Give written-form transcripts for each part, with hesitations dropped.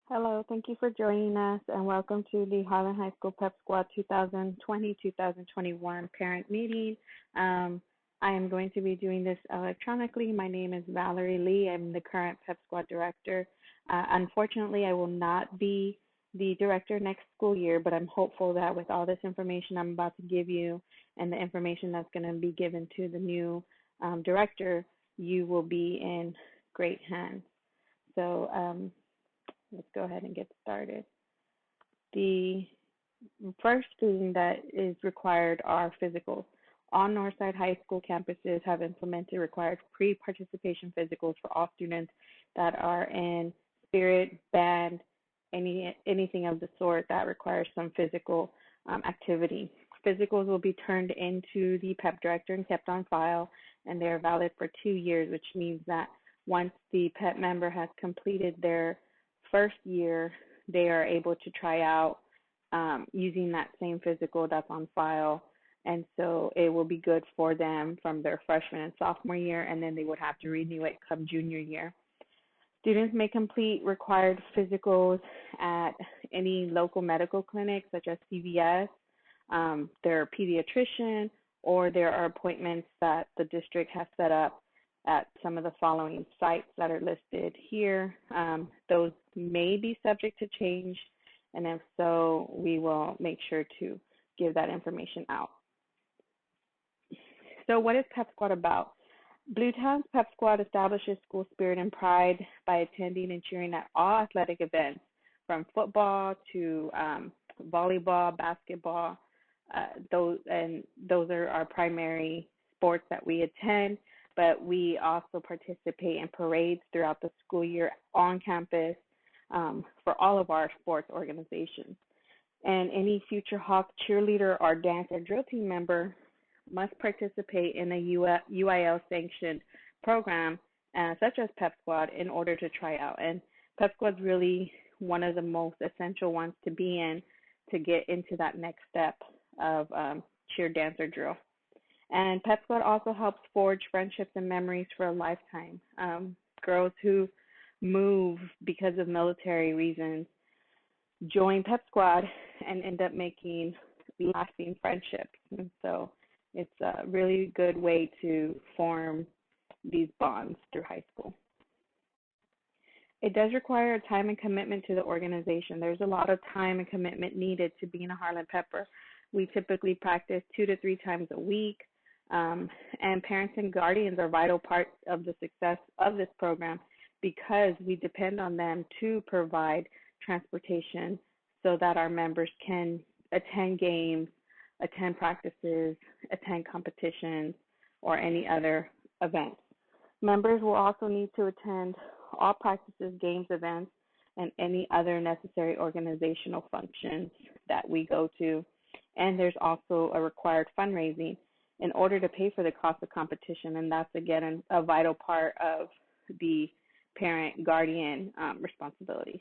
Hello, thank you for joining us and welcome to the Harlan High School Pep Squad 2020-2021 parent meeting. I am going to be doing this electronically. My name is Valerie Lee. I'm the current Pep Squad director. Unfortunately, I will not be the director next school year, but I'm hopeful that with all this information I'm about to give you and the information that's going to be given to the new director, you will be in great hands. So, let's go ahead and get started. The first thing that is required are physicals. All Northside High School campuses have implemented required pre-participation physicals for all students that are in spirit, band, anything of the sort that requires some physical activity. Physicals will be turned into the PEP director and kept on file, and they are valid for 2 years, which means that once the PEP member has completed their first year, they are able to try out using that same physical that's on file. And so it will be good for them from their freshman and sophomore year, and then they would have to renew it come junior year. Students may complete required physicals at any local medical clinic, such as CVS, their pediatrician, or there are appointments that the district has set up at some of the following sites that are listed here. Those may be subject to change, and if so, we will make sure to give that information out. So what is Pep Squad about? Bluetown's Pep Squad establishes school spirit and pride by attending and cheering at all athletic events, from football to volleyball, basketball. Those are our primary sports that we attend, but we also participate in parades throughout the school year on campus for all of our sports organizations. And any future Hawk cheerleader or dance or drill team member must participate in a UIL-sanctioned program, such as Pep Squad, in order to try out. And Pep Squad is really one of the most essential ones to be in to get into that next step of cheer, dance, or drill. And Pep Squad also helps forge friendships and memories for a lifetime. Girls who move because of military reasons join Pep Squad and end up making lasting friendships. And so it's a really good way to form these bonds through high school. It does require time and commitment to the organization. There's a lot of time and commitment needed to be in a Harlan Pepper. We typically practice 2 to 3 times a week. And parents and guardians are vital parts of the success of this program because we depend on them to provide transportation so that our members can attend games, attend practices, attend competitions, or any other events. Members will also need to attend all practices, games, events, and any other necessary organizational functions that we go to. And there's also a required fundraising in order to pay for the cost of competition, and that's, again, a vital part of the parent-guardian responsibilities.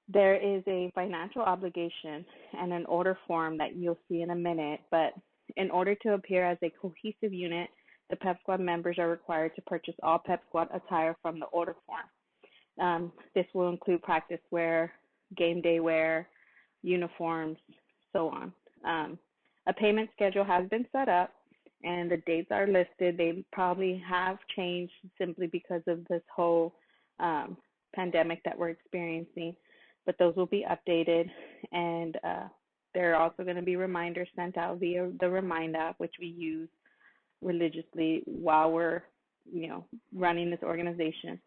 There is a financial obligation and an order form that you'll see in a minute, but in order to appear as a cohesive unit, the Pep Squad members are required to purchase all Pep Squad attire from the order form. This will include practice wear, game day wear, uniforms, so on. A payment schedule has been set up, and the dates are listed. They probably have changed simply because of this whole pandemic that we're experiencing, but those will be updated, and there are also going to be reminders sent out via the Remind app, which we use religiously while we're, running this organization.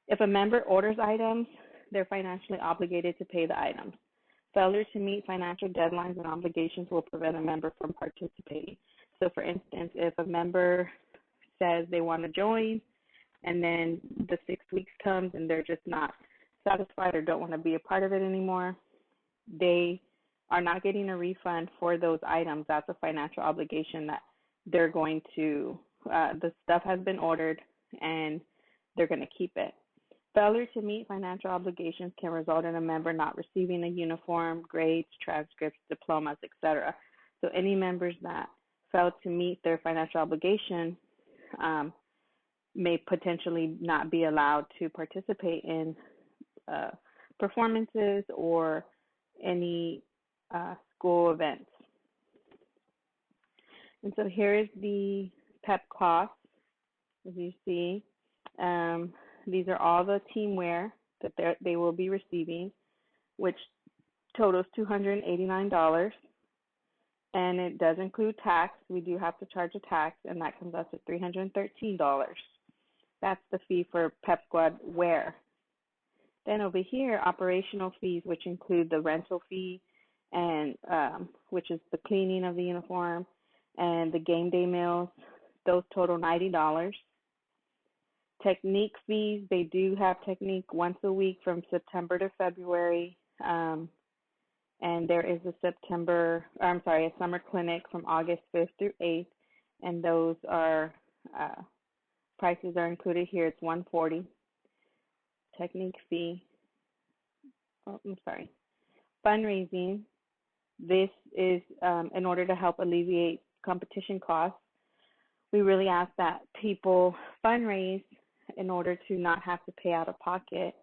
If a member orders items, they're financially obligated to pay the items. Failure to meet financial deadlines and obligations will prevent a member from participating. So, for instance, if a member says they want to join and then the 6 weeks comes and they're just not satisfied or don't want to be a part of it anymore, they are not getting a refund for those items. That's a financial obligation that they're going to, the stuff has been ordered and they're going to keep it. Failure to meet financial obligations can result in a member not receiving a uniform, grades, transcripts, diplomas, etc. So any members that fail to meet their financial obligation may potentially not be allowed to participate in performances or any school events. And so here is the PEP cost, as you see. These are all the team wear that they will be receiving, which totals $289. And it does include tax. We do have to charge a tax, and that comes out to $313. That's the fee for Pep Squad wear. Then over here, operational fees, which include the rental fee, and which is the cleaning of the uniform, and the game day meals. Those total $90. Technique fees, they do have technique once a week from September to February. And there is a summer clinic from August 5th through 8th, and those are prices are included here. It's $140. Technique fee. Fundraising. This is in order to help alleviate competition costs. We really ask that people fundraise in order to not have to pay out of pocket,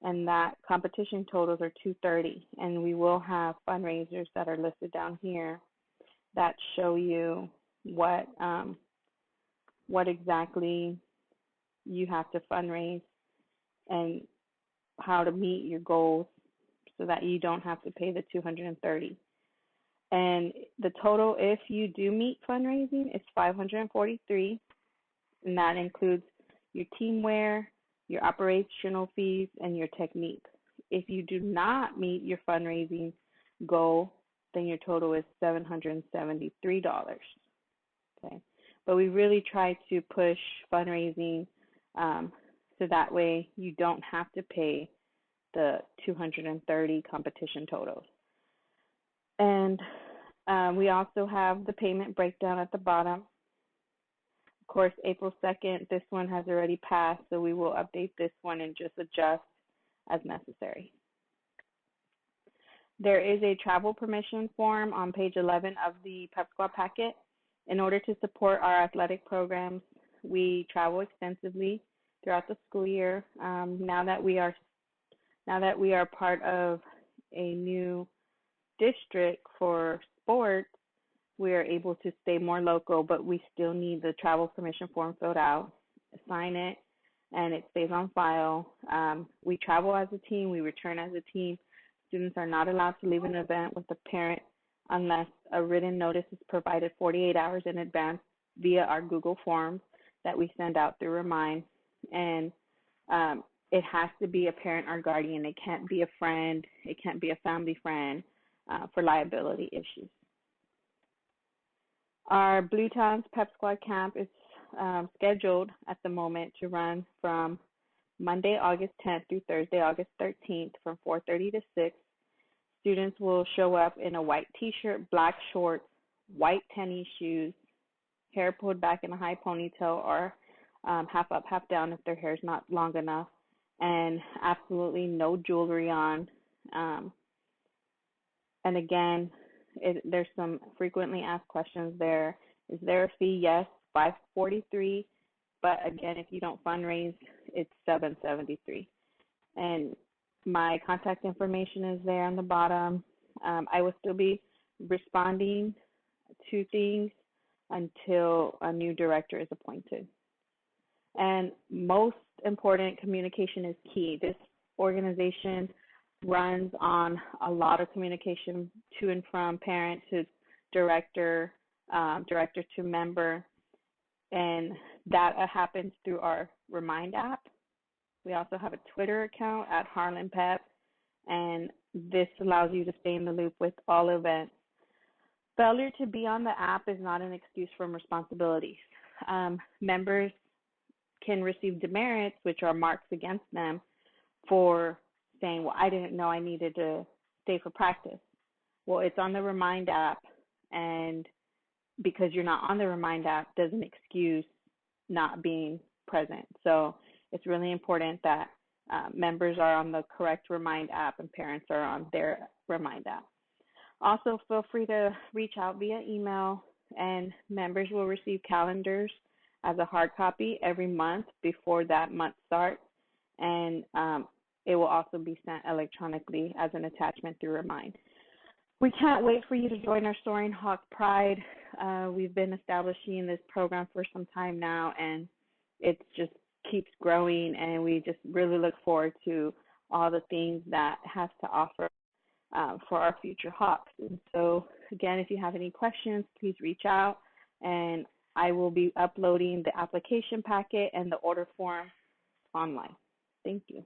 and that competition totals are $230. And we will have fundraisers that are listed down here that show you what exactly you have to fundraise and how to meet your goals so that you don't have to pay the $230. And the total, if you do meet fundraising, is $543, and that includes your team wear, your operational fees, and your technique. If you do not meet your fundraising goal, then your total is $773. Okay, but we really try to push fundraising so that way you don't have to pay the 230 competition totals. And we also have the payment breakdown at the bottom. Of course, April 2nd, this one has already passed, so we will update this one and just adjust as necessary. There is a travel permission form on page 11 of the Pep Squad packet. In order to support our athletic programs, we travel extensively throughout the school year. Now that we are part of a new district for sports, we are able to stay more local, but we still need the travel permission form filled out, sign it, and it stays on file. We travel as a team, we return as a team. Students are not allowed to leave an event with a parent unless a written notice is provided 48 hours in advance via our Google Forms that we send out through Remind. And it has to be a parent or guardian. It can't be a friend. It can't be a family friend for liability issues. Our Blue Towns Pep Squad Camp is scheduled at the moment to run from Monday, August 10th through Thursday, August 13th from 4:30 to 6. Students will show up in a white t-shirt, black shorts, white tennis shoes, hair pulled back in a high ponytail or half up, half down if their hair is not long enough, and absolutely no jewelry on. And again, there's some frequently asked questions there. Is there a fee? Yes, $543. But again, if you don't fundraise, it's $773. And my contact information is there on the bottom. I will still be responding to things until a new director is appointed. And most important, communication is key. This organization runs on a lot of communication to and from parent to director, director to member, and that happens through our Remind app. We also have a Twitter account at Harlan Pep, and this allows you to stay in the loop with all events. Failure to be on the app is not an excuse from responsibilities. Members can receive demerits, which are marks against them for saying, well, I didn't know I needed to stay for practice. Well, it's on the Remind app, and because you're not on the Remind app doesn't excuse not being present. So it's really important that members are on the correct Remind app and parents are on their Remind app. Also, feel free to reach out via email, and members will receive calendars as a hard copy every month before that month starts. And it will also be sent electronically as an attachment through Remind. We can't wait for you to join our Soaring Hawk Pride. We've been establishing this program for some time now, and it just keeps growing, and we just really look forward to all the things that has to offer for our future Hawks. And so, again, if you have any questions, please reach out, and I will be uploading the application packet and the order form online. Thank you.